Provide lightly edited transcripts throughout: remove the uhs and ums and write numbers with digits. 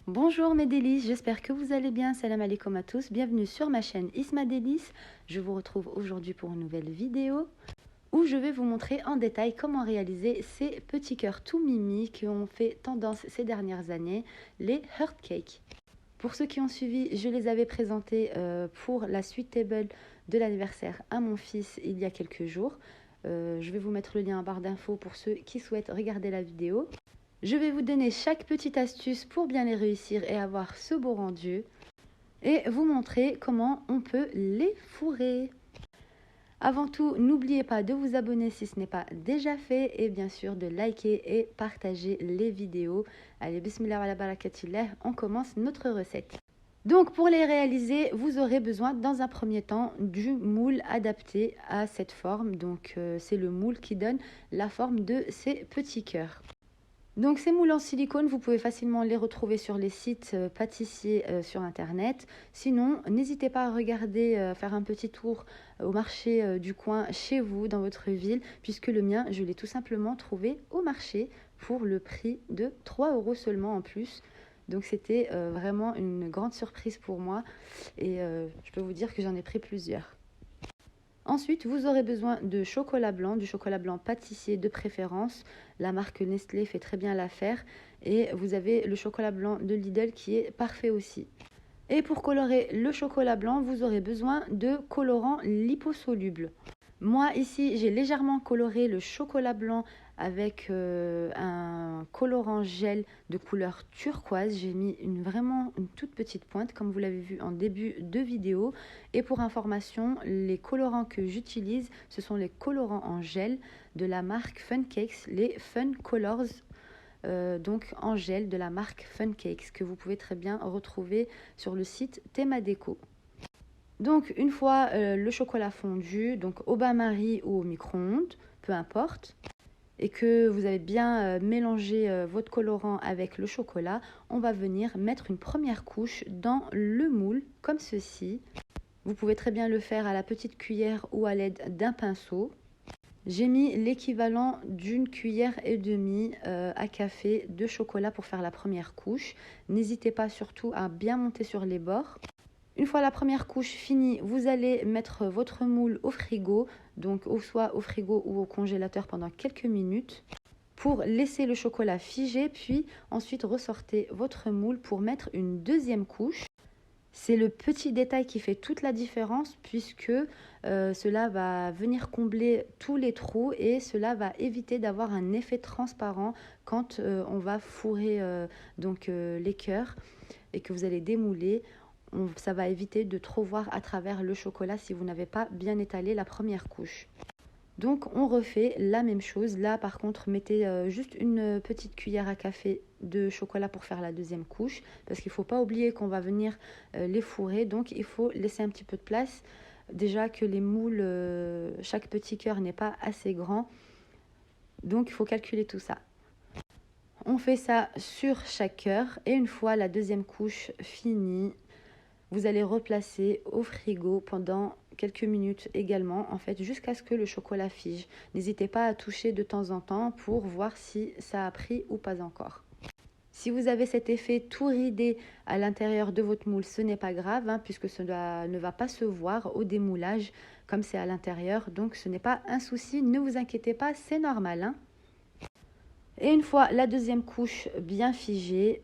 Bonjour mes délices, j'espère que vous allez bien. Salam alaikum à tous, bienvenue sur ma chaîne Isma Délices. Je vous retrouve aujourd'hui pour une nouvelle vidéo où je vais vous montrer en détail comment réaliser ces petits cœurs tout mimi qui ont fait tendance ces dernières années, les heart cakes. Pour ceux qui ont suivi, je les avais présentés pour la sweet table de l'anniversaire à mon fils il y a quelques jours. Je vais vous mettre le lien en barre d'infos pour ceux qui souhaitent regarder la vidéo. Je vais vous donner chaque petite astuce pour bien les réussir et avoir ce beau rendu. Et vous montrer comment on peut les fourrer. Avant tout, n'oubliez pas de vous abonner si ce n'est pas déjà fait. Et bien sûr de liker et partager les vidéos. Allez, bismillah wa la barakatillah, on commence notre recette. Donc pour les réaliser, vous aurez besoin dans un premier temps du moule adapté à cette forme. Donc c'est le moule qui donne la forme de ces petits cœurs. Donc ces moules en silicone, vous pouvez facilement les retrouver sur les sites pâtissiers sur internet. Sinon, n'hésitez pas à regarder, faire un petit tour au marché du coin chez vous, dans votre ville, puisque le mien, je l'ai tout simplement trouvé au marché pour le prix de 3 € seulement en plus. Donc c'était vraiment une grande surprise pour moi et je peux vous dire que j'en ai pris plusieurs. Ensuite, vous aurez besoin de chocolat blanc, du chocolat blanc pâtissier de préférence. La marque Nestlé fait très bien l'affaire. Et vous avez le chocolat blanc de Lidl qui est parfait aussi. Et pour colorer le chocolat blanc, vous aurez besoin de colorant liposoluble. Moi, ici, j'ai légèrement coloré le chocolat blanc avec un colorant gel de couleur turquoise. J'ai mis vraiment une toute petite pointe, comme vous l'avez vu en début de vidéo. Et pour information, les colorants que j'utilise, ce sont les colorants en gel de la marque Fun Cakes, les Fun Colors. Donc en gel de la marque Fun Cakes, que vous pouvez très bien retrouver sur le site Thémadeco. Donc une fois le chocolat fondu, donc au bain-marie ou au micro-ondes, peu importe, et que vous avez bien mélangé votre colorant avec le chocolat, on va venir mettre une première couche dans le moule, comme ceci. Vous pouvez très bien le faire à la petite cuillère ou à l'aide d'un pinceau. J'ai mis l'équivalent d'une cuillère et demie à café de chocolat pour faire la première couche. N'hésitez pas surtout à bien monter sur les bords. Une fois la première couche finie, vous allez mettre votre moule au frigo, donc soit au frigo ou au congélateur pendant quelques minutes pour laisser le chocolat figer, puis ensuite ressortez votre moule pour mettre une deuxième couche. C'est le petit détail qui fait toute la différence puisque cela va venir combler tous les trous et cela va éviter d'avoir un effet transparent quand on va fourrer les cœurs et que vous allez démouler. Ça va éviter de trop voir à travers le chocolat si vous n'avez pas bien étalé la première couche. Donc on refait la même chose. Là par contre mettez juste une petite cuillère à café de chocolat pour faire la deuxième couche. Parce qu'il ne faut pas oublier qu'on va venir les fourrer. Donc il faut laisser un petit peu de place. Déjà que les moules, chaque petit cœur n'est pas assez grand. Donc il faut calculer tout ça. On fait ça sur chaque cœur. Et une fois la deuxième couche finie, vous allez replacer au frigo pendant quelques minutes également, en fait, jusqu'à ce que le chocolat fige. N'hésitez pas à toucher de temps en temps pour voir si ça a pris ou pas encore. Si vous avez cet effet tout ridé à l'intérieur de votre moule, ce n'est pas grave, puisque cela ne va pas se voir au démoulage comme c'est à l'intérieur. Donc ce n'est pas un souci, ne vous inquiétez pas, c'est normal. Et une fois la deuxième couche bien figée,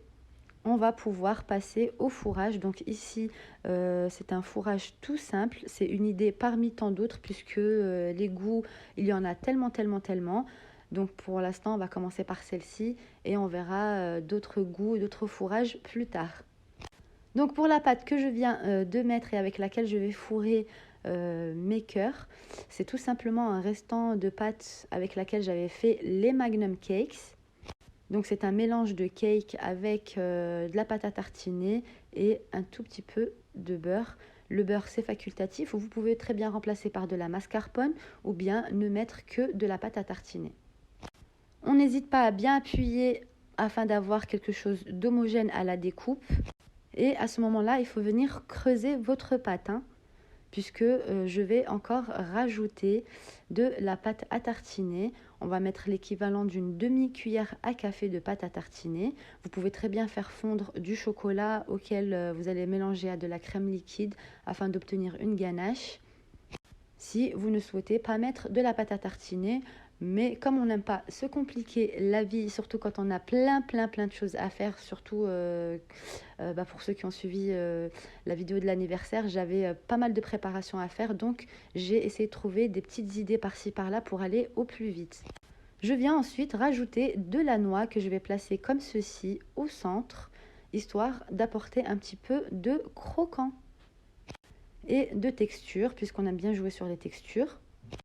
on va pouvoir passer au fourrage. Donc ici, c'est un fourrage tout simple. C'est une idée parmi tant d'autres puisque les goûts, il y en a tellement. Donc pour l'instant, on va commencer par celle-ci et on verra d'autres goûts, d'autres fourrages plus tard. Donc pour la pâte que je viens de mettre et avec laquelle je vais fourrer mes cœurs, c'est tout simplement un restant de pâte avec laquelle j'avais fait les Magnum Cakes. Donc c'est un mélange de cake avec de la pâte à tartiner et un tout petit peu de beurre. Le beurre c'est facultatif, vous pouvez très bien remplacer par de la mascarpone ou bien ne mettre que de la pâte à tartiner. On n'hésite pas à bien appuyer afin d'avoir quelque chose d'homogène à la découpe. Et à ce moment-là, il faut venir creuser votre pâte. puisque je vais encore rajouter de la pâte à tartiner. On va mettre l'équivalent d'une demi-cuillère à café de pâte à tartiner. Vous pouvez très bien faire fondre du chocolat auquel vous allez mélanger à de la crème liquide afin d'obtenir une ganache. Si vous ne souhaitez pas mettre de la pâte à tartiner, mais comme on n'aime pas se compliquer la vie, surtout quand on a plein de choses à faire, surtout pour ceux qui ont suivi la vidéo de l'anniversaire, j'avais pas mal de préparation à faire, donc j'ai essayé de trouver des petites idées par-ci par-là pour aller au plus vite. Je viens ensuite rajouter de la noix que je vais placer comme ceci au centre, histoire d'apporter un petit peu de croquant et de texture, puisqu'on aime bien jouer sur les textures.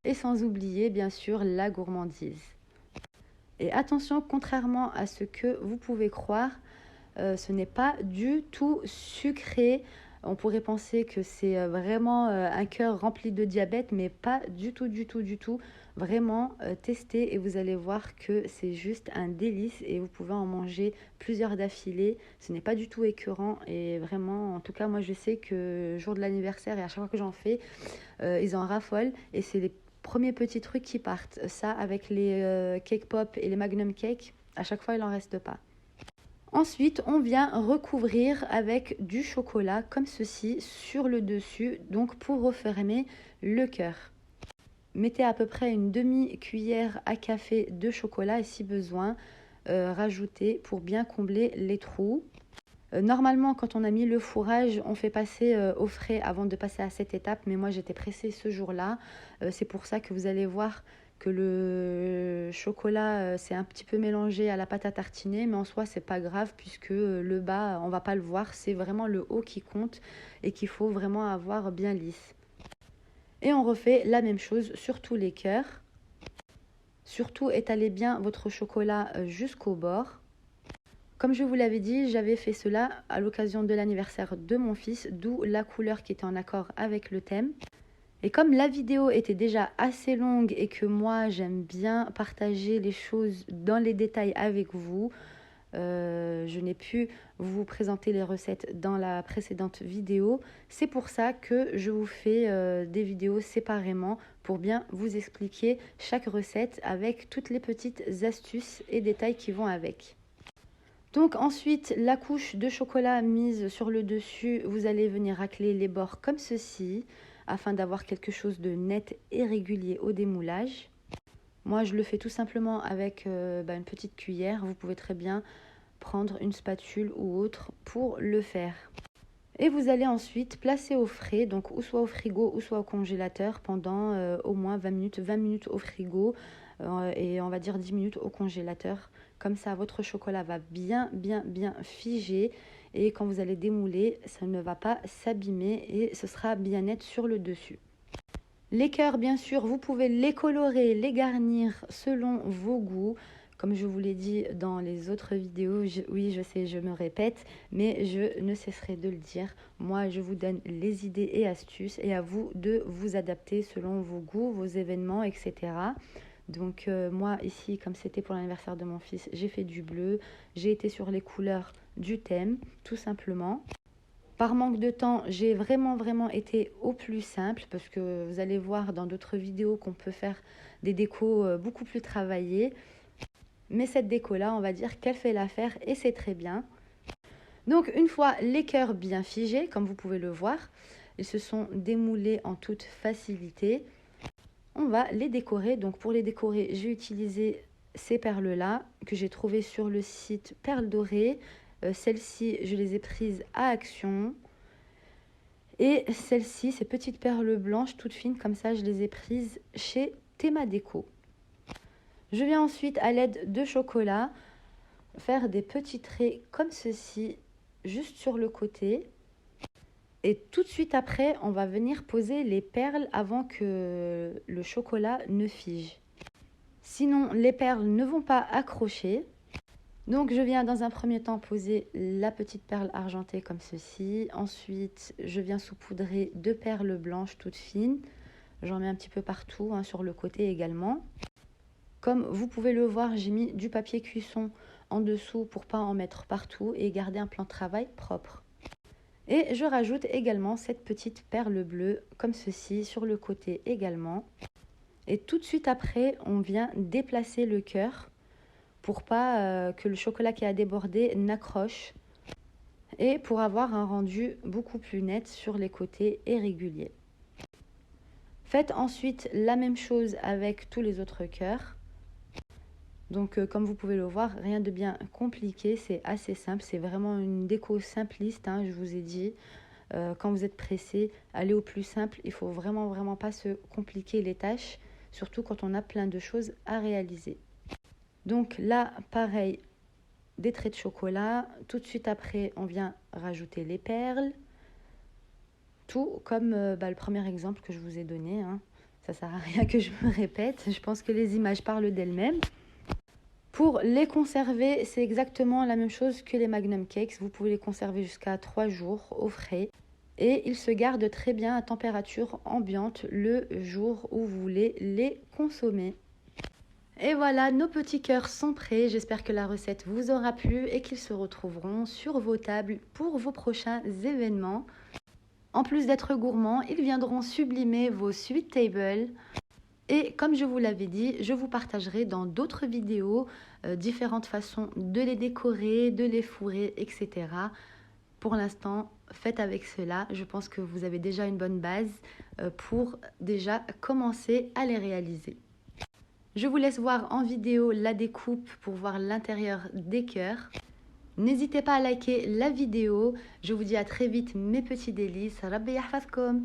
Et sans oublier, bien sûr, la gourmandise. Et attention, contrairement à ce que vous pouvez croire, ce n'est pas du tout sucré. On pourrait penser que c'est vraiment un cœur rempli de diabète, mais pas du tout. Vraiment, testez et vous allez voir que c'est juste un délice et vous pouvez en manger plusieurs d'affilée. Ce n'est pas du tout écœurant et vraiment, en tout cas, moi je sais que jour de l'anniversaire et à chaque fois que j'en fais, ils en raffolent et c'est les premiers petits trucs qui partent. Ça, avec les cake pop et les magnum cake, à chaque fois, il n'en reste pas. Ensuite, on vient recouvrir avec du chocolat comme ceci sur le dessus, donc pour refermer le cœur. Mettez à peu près une demi-cuillère à café de chocolat et si besoin, rajoutez pour bien combler les trous. Normalement, quand on a mis le fourrage, on fait passer au frais avant de passer à cette étape, mais moi j'étais pressée ce jour-là. C'est pour ça que vous allez voir que le chocolat s'est un petit peu mélangé à la pâte à tartiner, mais en soi c'est pas grave puisque le bas on va pas le voir, c'est vraiment le haut qui compte et qu'il faut vraiment avoir bien lisse. Et on refait la même chose sur tous les cœurs. Surtout étalez bien votre chocolat jusqu'au bord. Comme je vous l'avais dit, j'avais fait cela à l'occasion de l'anniversaire de mon fils, d'où la couleur qui était en accord avec le thème. Et comme la vidéo était déjà assez longue et que moi j'aime bien partager les choses dans les détails avec vous, je n'ai pu vous présenter les recettes dans la précédente vidéo. C'est pour ça que je vous fais des vidéos séparément pour bien vous expliquer chaque recette avec toutes les petites astuces et détails qui vont avec. Donc ensuite, la couche de chocolat mise sur le dessus, vous allez venir racler les bords comme ceci afin d'avoir quelque chose de net et régulier au démoulage. Moi, je le fais tout simplement avec une petite cuillère. Vous pouvez très bien prendre une spatule ou autre pour le faire. Et vous allez ensuite placer au frais, donc ou soit au frigo ou soit au congélateur pendant au moins 20 minutes au frigo et on va dire 10 minutes au congélateur. Comme ça, votre chocolat va bien figer et quand vous allez démouler, ça ne va pas s'abîmer et ce sera bien net sur le dessus. Les cœurs, bien sûr, vous pouvez les colorer, les garnir selon vos goûts. Comme je vous l'ai dit dans les autres vidéos, oui, je sais, je me répète, mais je ne cesserai de le dire. Moi, je vous donne les idées et astuces et à vous de vous adapter selon vos goûts, vos événements, etc. Donc moi, ici, comme c'était pour l'anniversaire de mon fils, j'ai fait du bleu. J'ai été sur les couleurs du thème, tout simplement. Par manque de temps, j'ai vraiment été au plus simple parce que vous allez voir dans d'autres vidéos qu'on peut faire des décos beaucoup plus travaillées. Mais cette déco-là, on va dire qu'elle fait l'affaire et c'est très bien. Donc une fois les cœurs bien figés, comme vous pouvez le voir, ils se sont démoulés en toute facilité. On va les décorer. Donc pour les décorer, j'ai utilisé ces perles-là que j'ai trouvées sur le site Perles Dorées. Celles-ci, je les ai prises à Action. Et celles-ci, ces petites perles blanches toutes fines comme ça, je les ai prises chez Théma Déco. Je viens ensuite à l'aide de chocolat faire des petits traits comme ceci, juste sur le côté. Et tout de suite après, on va venir poser les perles avant que le chocolat ne fige. Sinon, les perles ne vont pas accrocher. Donc, je viens dans un premier temps poser la petite perle argentée comme ceci. Ensuite, je viens saupoudrer 2 perles blanches toutes fines. J'en mets un petit peu partout, sur le côté également. Comme vous pouvez le voir, j'ai mis du papier cuisson en dessous pour pas en mettre partout et garder un plan de travail propre. Et je rajoute également cette petite perle bleue comme ceci sur le côté également. Et tout de suite après, on vient déplacer le cœur pour pas que le chocolat qui a débordé n'accroche et pour avoir un rendu beaucoup plus net sur les côtés et régulier. Faites ensuite la même chose avec tous les autres cœurs. Donc comme vous pouvez le voir, rien de bien compliqué, c'est assez simple, c'est vraiment une déco simpliste, hein, je vous ai dit. Quand vous êtes pressé, allez au plus simple, il faut vraiment pas se compliquer les tâches, surtout quand on a plein de choses à réaliser. Donc là, pareil, des traits de chocolat, tout de suite après, on vient rajouter les perles. Tout comme le premier exemple que je vous ai donné, hein. Ça sert à rien que je me répète, je pense que les images parlent d'elles-mêmes. Pour les conserver, c'est exactement la même chose que les Magnum Cakes. Vous pouvez les conserver jusqu'à 3 jours au frais. Et ils se gardent très bien à température ambiante le jour où vous voulez les consommer. Et voilà, nos petits cœurs sont prêts. J'espère que la recette vous aura plu et qu'ils se retrouveront sur vos tables pour vos prochains événements. En plus d'être gourmands, ils viendront sublimer vos sweet tables. Et comme je vous l'avais dit, je vous partagerai dans d'autres vidéos différentes façons de les décorer, de les fourrer, etc. Pour l'instant, faites avec cela. Je pense que vous avez déjà une bonne base pour déjà commencer à les réaliser. Je vous laisse voir en vidéo la découpe pour voir l'intérieur des cœurs. N'hésitez pas à liker la vidéo. Je vous dis à très vite mes petits délices. Rabbi yahfazkom.